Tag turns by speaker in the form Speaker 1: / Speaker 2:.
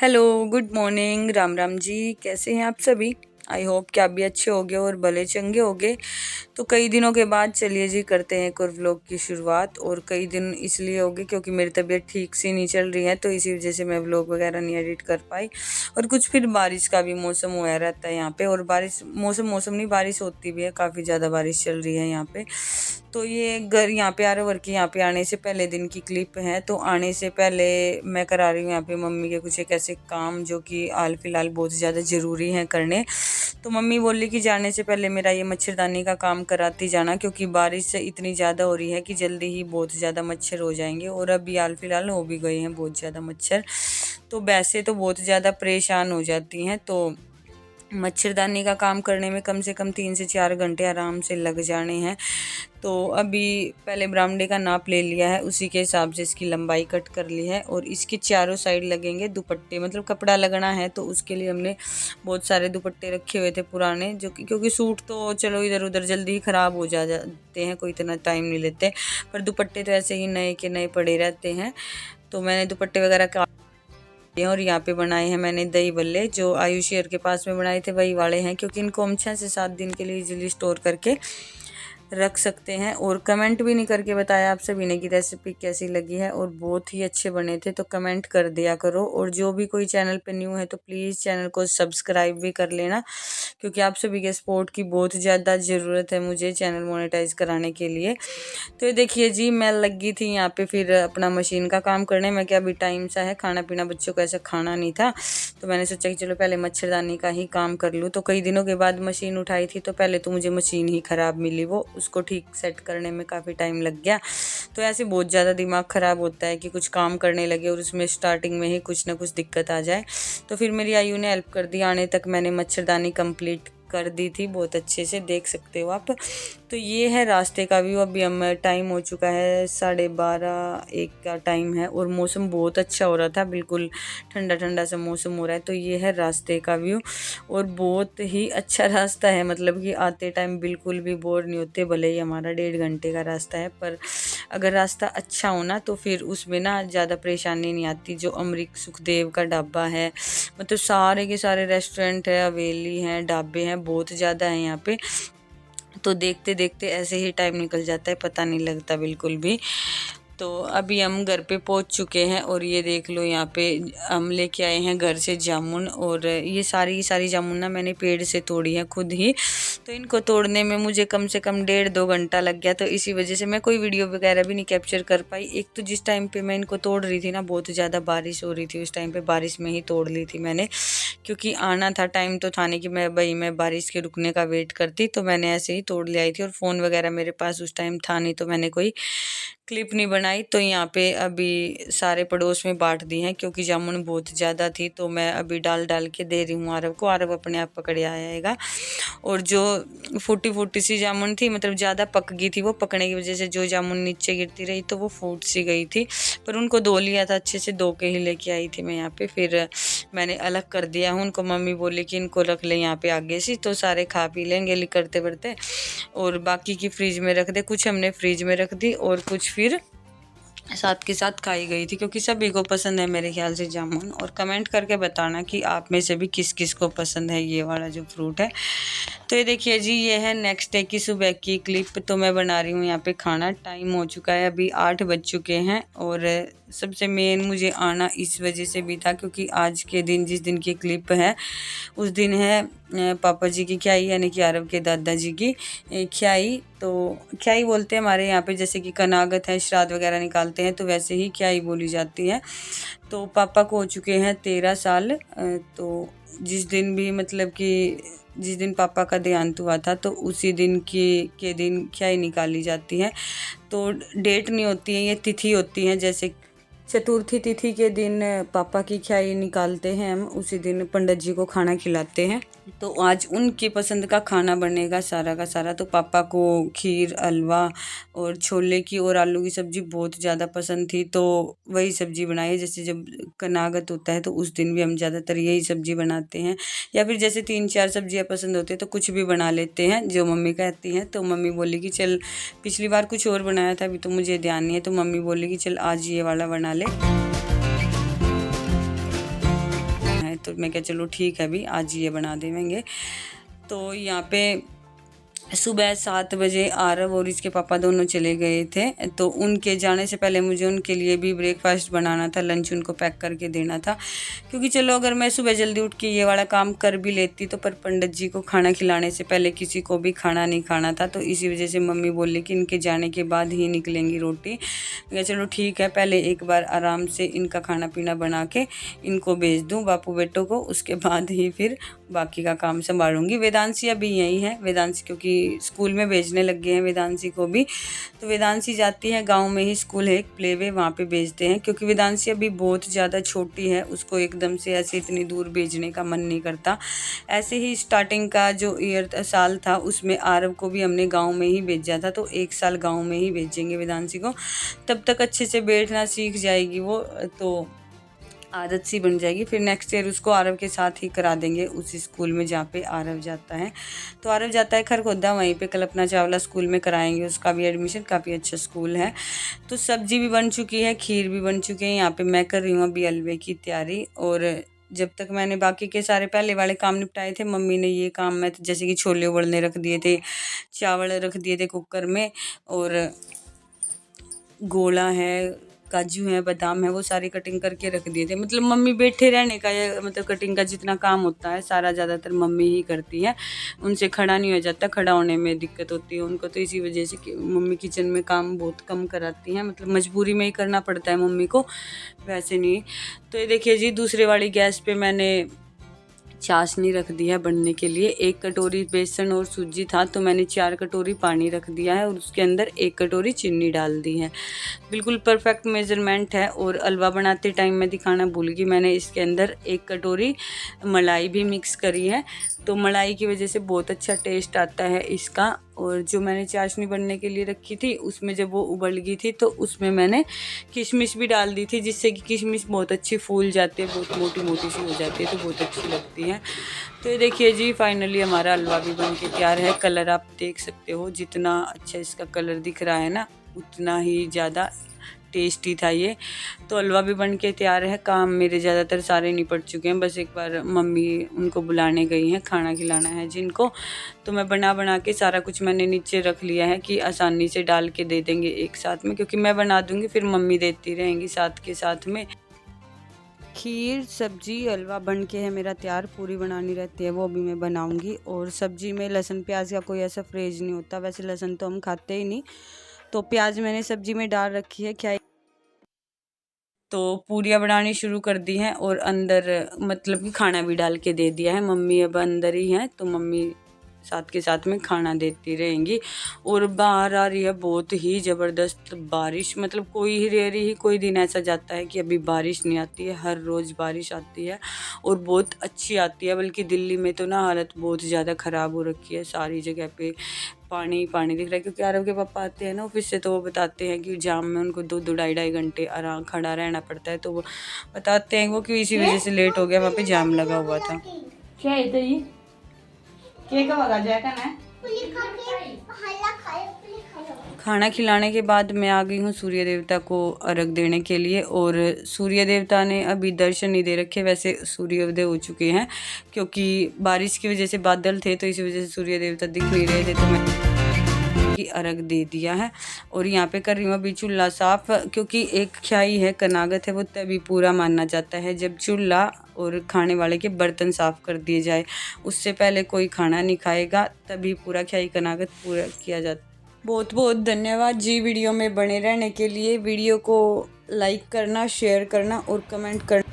Speaker 1: Hello, good morning, Ram Ram ji. कैसे हैं आप सभी? आई होप कि आप भी अच्छे होगे और भले चंगे होगे। तो कई दिनों के बाद चलिए जी करते हैं एक और व्लॉग की शुरुआत। और कई दिन इसलिए हो गए क्योंकि मेरी तबीयत ठीक से नहीं चल रही है, तो इसी वजह से मैं व्लॉग वगैरह नहीं एडिट कर पाई। और कुछ फिर बारिश का भी मौसम हुआ रहता है यहाँ पे, और बारिश मौसम नहीं, बारिश होती भी है, काफ़ी ज़्यादा बारिश चल रही है यहाँ पे। तो ये घर यहाँ पे आरोवर के यहाँ पे आने से पहले दिन की क्लिप है। तो आने से पहले मैं करा रही हूँ यहाँ पे मम्मी के कुछ एक ऐसे काम जो कि हाल फिलहाल बहुत ज़्यादा ज़रूरी हैं करने। तो मम्मी बोली कि जाने से पहले मेरा ये मच्छरदानी का काम कराती जाना, क्योंकि बारिश इतनी ज़्यादा हो रही है कि जल्दी ही बहुत ज़्यादा मच्छर हो जाएंगे। और अभी हाल फिलहाल हो भी गए हैं बहुत ज़्यादा मच्छर। तो वैसे तो बहुत ज़्यादा परेशान हो जाती हैं। तो मच्छरदानी का काम करने में कम से कम 3 से 4 घंटे आराम से लग जाने हैं। तो अभी पहले बरामदे का नाप ले लिया है, उसी के हिसाब से इसकी लंबाई कट कर ली है। और इसके चारों साइड लगेंगे दुपट्टे, मतलब कपड़ा लगना है। तो उसके लिए हमने बहुत सारे दुपट्टे रखे हुए थे पुराने, जो कि क्योंकि सूट तो चलो इधर उधर जल्दी ही ख़राब हो जाते हैं, कोई इतना टाइम नहीं लेते, पर दुपट्टे तो ऐसे ही नए के नए पड़े रहते हैं। तो मैंने दुपट्टे वगैरह और यहाँ पे बनाए हैं मैंने दही बल्ले, जो आयुष शेयर के पास में बनाए थे वही वाले हैं, क्योंकि इनको हम 6 से 7 दिन के लिए इजीली स्टोर करके रख सकते हैं। और कमेंट भी नहीं करके बताया आप सभी ने कि रेसिपी कैसी लगी है, और बहुत ही अच्छे बने थे। तो कमेंट कर दिया करो। और जो भी कोई चैनल पे न्यू है तो प्लीज़ चैनल को सब्सक्राइब भी कर लेना, क्योंकि आप सभी के सपोर्ट की बहुत ज़्यादा ज़रूरत है मुझे चैनल मोनेटाइज कराने के लिए। तो ये देखिए जी, मैं लगी थी यहाँ पे फिर अपना मशीन का काम करने में। क्या अभी टाइम सा है, खाना पीना बच्चों को ऐसा खाना नहीं था, तो मैंने सोचा कि चलो पहले मच्छरदानी का ही काम कर लूँ। तो कई दिनों के बाद मशीन उठाई थी, तो पहले तो मुझे मशीन ही ख़राब मिली, वो उसको ठीक सेट करने में काफ़ी टाइम लग गया। तो ऐसे बहुत ज़्यादा दिमाग ख़राब होता है कि कुछ काम करने लगे और उसमें स्टार्टिंग में ही कुछ ना कुछ दिक्कत आ जाए। तो फिर मेरी आयु ने हेल्प कर दी, आने तक मैंने मच्छरदानी कंप्लीट कर दी थी बहुत अच्छे से, देख सकते हो आप। तो ये है रास्ते का व्यू। अभी हम टाइम हो चुका है 12:30-1 का टाइम है, और मौसम बहुत अच्छा हो रहा था, बिल्कुल ठंडा ठंडा सा मौसम हो रहा है। तो ये है रास्ते का व्यू, और बहुत ही अच्छा रास्ता है, मतलब कि आते टाइम बिल्कुल भी बोर नहीं होते। भले ही हमारा 1.5 घंटे का रास्ता है, पर अगर रास्ता अच्छा हो ना तो फिर उसमें ना ज़्यादा परेशानी नहीं आती। जो अमरीक सुखदेव का ढाबा है, मतलब सारे के सारे रेस्टोरेंट है, हवेली हैं, ढाबे हैं, बहुत ज़्यादा है यहाँ पे। तो देखते देखते ऐसे ही टाइम निकल जाता है, पता नहीं लगता बिल्कुल भी। तो अभी हम घर पे पहुंच चुके हैं, और ये देख लो यहाँ पे हम लेके आए हैं घर से जामुन। और ये सारी जामुन ना मैंने पेड़ से तोड़ी है खुद ही। तो इनको तोड़ने में मुझे कम से कम 1.5-2 घंटा लग गया। तो इसी वजह से मैं कोई वीडियो वगैरह भी नहीं कैप्चर कर पाई। एक तो जिस टाइम पे मैं इनको तोड़ रही थी ना, बहुत ज़्यादा बारिश हो रही थी, उस टाइम पे बारिश में ही तोड़ ली थी मैंने, क्योंकि आना था, टाइम तो था नहीं कि मैं बारिश के रुकने का वेट करती। तो मैंने ऐसे ही तोड़ ले आई थी, और फ़ोन वगैरह मेरे पास उस टाइम था नहीं, तो मैंने कोई क्लिप नहीं बनाई। तो यहाँ पे अभी सारे पड़ोस में बांट दी हैं, क्योंकि जामुन बहुत ज़्यादा थी। तो मैं अभी डाल डाल के दे रही हूँ आरव को, आरव अपने आप पकड़ आएगा। और जो फूटी फूटी सी जामुन थी, मतलब ज़्यादा पक गई थी, वो पकने की वजह से जो जामुन नीचे गिरती रही तो वो फूट सी गई थी। पर उनको धो लिया था अच्छे से, धो के ही लेके आई थी मैं यहाँ पे। फिर मैंने अलग कर दिया हूँ उनको। मम्मी बोली कि इनको रख ले यहाँ पे आगे से, तो सारे खा पी लेंगे करते बढ़ते, और बाकी की फ्रिज में रख दे। कुछ हमने फ्रिज में रख दी, और कुछ फिर साथ के साथ खाई गई थी, क्योंकि सभी को पसंद है मेरे ख्याल से जामुन। और कमेंट करके बताना कि आप में से भी किस किस को पसंद है ये वाला जो फ्रूट है। तो ये देखिए जी, ये है नेक्स्ट डे की सुबह की क्लिप। तो मैं बना रही हूँ यहाँ पे खाना। टाइम हो चुका है, अभी 8 बज चुके हैं। और सबसे मेन मुझे आना इस वजह से भी था, क्योंकि आज के दिन, जिस दिन की क्लिप है, उस दिन है पापा जी की ख्याई, यानी कि आरव के दादाजी की ख्याई। तो ख्याई बोलते हैं हमारे यहाँ पे, जैसे कि कनागत है, श्राद्ध वगैरह निकालते हैं, तो वैसे ही ख्याई बोली जाती है। तो पापा को हो चुके हैं 13 साल। तो जिस दिन भी, मतलब कि जिस दिन पापा का देहांत हुआ था, तो उसी दिन के दिन ख्याई निकाली जाती है। तो डेट नहीं होती है, ये तिथि होती है। जैसे चतुर्थी तिथि के दिन पापा की ख्याई निकालते हैं हम, उसी दिन पंडित जी को खाना खिलाते हैं। तो आज उनकी पसंद का खाना बनेगा सारा का सारा। तो पापा को खीर, हलवा और छोले की और आलू की सब्ज़ी बहुत ज़्यादा पसंद थी, तो वही सब्ज़ी बनाई है। जैसे जब कनागत होता है तो उस दिन भी हम ज़्यादातर यही सब्ज़ी बनाते हैं, या फिर जैसे 3-4 सब्जियां पसंद होती है तो कुछ भी बना लेते हैं जो मम्मी कहती हैं। तो मम्मी बोली कि चल, पिछली बार कुछ और बनाया था, अभी तो मुझे ध्यान नहीं है, तो मम्मी बोली कि चल आज ये वाला बना ले। तो मैं क्या चलो ठीक है, अभी आज ये बना देंगे। तो यहाँ पे सुबह 7 बजे आरव और इसके पापा दोनों चले गए थे, तो उनके जाने से पहले मुझे उनके लिए भी ब्रेकफास्ट बनाना था, लंच उनको पैक करके देना था। क्योंकि चलो अगर मैं सुबह जल्दी उठ के ये वाला काम कर भी लेती तो पर पंडित जी को खाना खिलाने से पहले किसी को भी खाना नहीं खाना था, तो इसी वजह से मम्मी बोली कि इनके जाने के बाद ही निकलेंगी रोटी। मैं चलो ठीक है, पहले एक बार आराम से इनका खाना पीना बना के इनको भेज दूँ बापू बेटों को, उसके बाद ही फिर बाकी का काम संभालूंगी। वेदांशी अभी यही है, वेदांशी क्योंकि स्कूल में भेजने लग गए हैं वेदांशी को भी, तो वेदांशी जाती है गांव में ही स्कूल है एक प्ले वे, वहाँ पे भेजते हैं। क्योंकि वेदांशी अभी बहुत ज़्यादा छोटी है, उसको एकदम से ऐसे इतनी दूर भेजने का मन नहीं करता। ऐसे ही स्टार्टिंग का जो साल था उसमें आरव को भी हमने गाँव में ही भेजा था, तो 1 साल गाँव में ही भेजेंगे वेदांशी को, तब तक अच्छे से बैठना सीख जाएगी वो, तो आदत सी बन जाएगी। फिर नेक्स्ट ईयर उसको आरव के साथ ही करा देंगे उस स्कूल में जहाँ पे आरव जाता है। तो आरव जाता है खरखोदा, वहीं पे कल्पना चावला स्कूल में कराएंगे उसका भी एडमिशन, काफ़ी अच्छा स्कूल है। तो सब्जी भी बन चुकी है, खीर भी बन चुकी है। यहाँ पे मैं कर रही हूँ अभी हलवे की तैयारी, और जब तक मैंने बाकी के सारे पहले वाले काम निपटाए थे, मम्मी ने ये काम में जैसे कि छोले उबलने रख दिए थे, चावल रख दिए थे कुकर में, और गोला है, काजू है, बादाम है, वो सारी कटिंग करके रख दिए थे। मतलब मम्मी बैठे रहने का या मतलब कटिंग का जितना काम होता है सारा ज़्यादातर मम्मी ही करती है, उनसे खड़ा नहीं हो जाता, खड़ा होने में दिक्कत होती है उनको, तो इसी वजह से मम्मी किचन में काम बहुत कम कराती हैं, मतलब मजबूरी में ही करना पड़ता है मम्मी को, वैसे नहीं। तो ये देखिए जी, दूसरे वाली गैस पे मैंने चाशनी रख दी है बनने के लिए। 1 कटोरी बेसन और सूजी था, तो मैंने 4 कटोरी पानी रख दिया है, और उसके अंदर 1 कटोरी चीनी डाल दी है। बिल्कुल परफेक्ट मेजरमेंट है। और हलवा बनाते टाइम मैं दिखाना भूल गई, मैंने इसके अंदर 1 कटोरी मलाई भी मिक्स करी है, तो मलाई की वजह से बहुत अच्छा टेस्ट आता है इसका। और जो मैंने चाशनी बनने के लिए रखी थी उसमें जब वो उबल गई थी तो उसमें मैंने किशमिश भी डाल दी थी, जिससे कि किशमिश बहुत अच्छी फूल जाती है, बहुत मोटी मोटी सी हो जाती है, तो बहुत अच्छी लगती है। तो ये देखिए जी, फाइनली हमारा हलवा भी बन के तैयार है। कलर आप देख सकते हो, जितना अच्छा इसका कलर दिख रहा है ना, उतना ही ज़्यादा टेस्टी था ये। तो हलवा भी बन के तैयार है। काम मेरे ज़्यादातर सारे निपट चुके हैं, बस एक बार मम्मी उनको बुलाने गई हैं, खाना खिलाना है जिनको, तो मैं बना के सारा कुछ मैंने नीचे रख लिया है कि आसानी से डाल के दे देंगे एक साथ में, क्योंकि मैं बना दूँगी फिर मम्मी देती रहेंगी साथ के साथ में। खीर, सब्जी, हलवा बन के है मेरा तैयार, पूरी बनानी रहती है वो अभी मैं बनाऊंगी। और सब्जी में लहसुन प्याज का कोई ऐसा फ्रेज नहीं होता, वैसे लहसुन तो हम खाते ही नहीं, तो प्याज मैंने सब्जी में डाल रखी है। क्या तो पूरियाँ बनानी शुरू कर दी हैं, और अंदर मतलब कि खाना भी डाल के दे दिया है। मम्मी अब अंदर ही हैं, तो मम्मी साथ के साथ में खाना देती रहेंगी। और बाहर आ रही है बहुत ही ज़बरदस्त बारिश, मतलब कोई ही रेयरी ही कोई दिन ऐसा जाता है कि अभी बारिश नहीं आती है, हर रोज़ बारिश आती है और बहुत अच्छी आती है। बल्कि दिल्ली में तो ना हालत बहुत ज़्यादा ख़राब हो रखी है, सारी जगह पे पानी पानी दिख रहा है। क्योंकि आरव के पापा आते हैं ना ऑफिस से, तो वो बताते हैं कि जाम में उनको 2-2 ढाई घंटे आराम खड़ा रहना पड़ता है, तो वो बताते हैं वो कि इसी वजह से लेट हो गया, वहाँ पे जाम लगा हुआ था। क्या है इधर ये खाना खिलाने के बाद मैं आ गई हूँ सूर्य देवता को अर्घ देने के लिए। और सूर्य देवता ने अभी दर्शन नहीं दे रखे, वैसे सूर्योदय हो चुके हैं, क्योंकि बारिश की वजह से बादल थे, तो इसी वजह से सूर्य देवता दिख नहीं रहे थे, तो मैं की अर्घ दे दिया है। और यहाँ पे कर रही हूँ अभी चूल्हा साफ, क्योंकि एक ख्याई है, कनागत है, वो तभी पूरा माना जाता है जब चूल्हा और खाने वाले के बर्तन साफ कर दिए जाए। उससे पहले कोई खाना नहीं खाएगा, तभी पूरा ख्याई कनागत पूरा किया जाता है। बहुत बहुत धन्यवाद जी वीडियो में बने रहने के लिए। वीडियो को लाइक करना, शेयर करना और कमेंट करना।